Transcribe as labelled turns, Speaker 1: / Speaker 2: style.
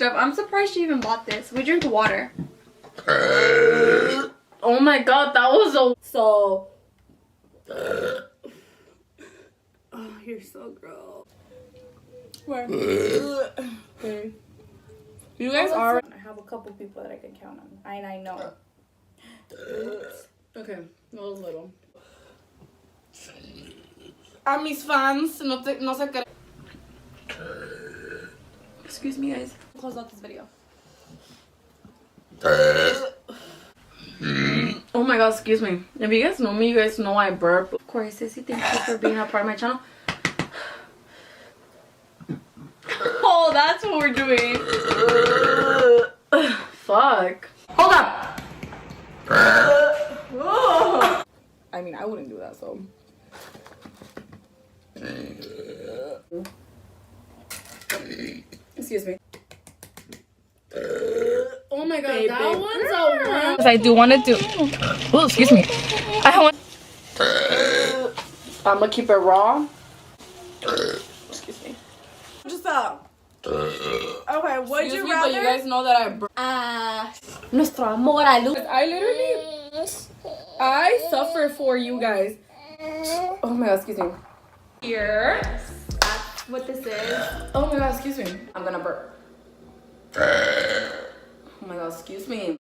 Speaker 1: Dove, I'm surprised you even bought this. We drink water.
Speaker 2: Oh my god, that was a... So...
Speaker 1: Oh, you're so gross.
Speaker 2: Where? Okay. You guys are... I have a couple people that I can count on. And I know. Okay, no little. A mis fans, no sé qué...
Speaker 1: Excuse me, guys. Close out this video.
Speaker 2: Oh my god, excuse me. If you guys know me, you guys know I burp. Of course, Sissy, thank you for being a part of my channel. Oh, that's what we're doing. Fuck. Hold up. I mean, I wouldn't do that, so. Excuse me. Oh my god, baby. That one's a one. I do want to do. Oh, excuse me. I want. I'm gonna keep it raw. Excuse me.
Speaker 1: Just up. Okay, would
Speaker 2: Excuse
Speaker 1: you
Speaker 2: me,
Speaker 1: rather?
Speaker 2: but you guys know that I.
Speaker 1: Nuestro amor a luz.
Speaker 2: I literally. I suffer for you guys. Oh my god, excuse me. Here.
Speaker 1: That's what this is.
Speaker 2: Oh my god, excuse me. I'm gonna burp. Oh my god, excuse me.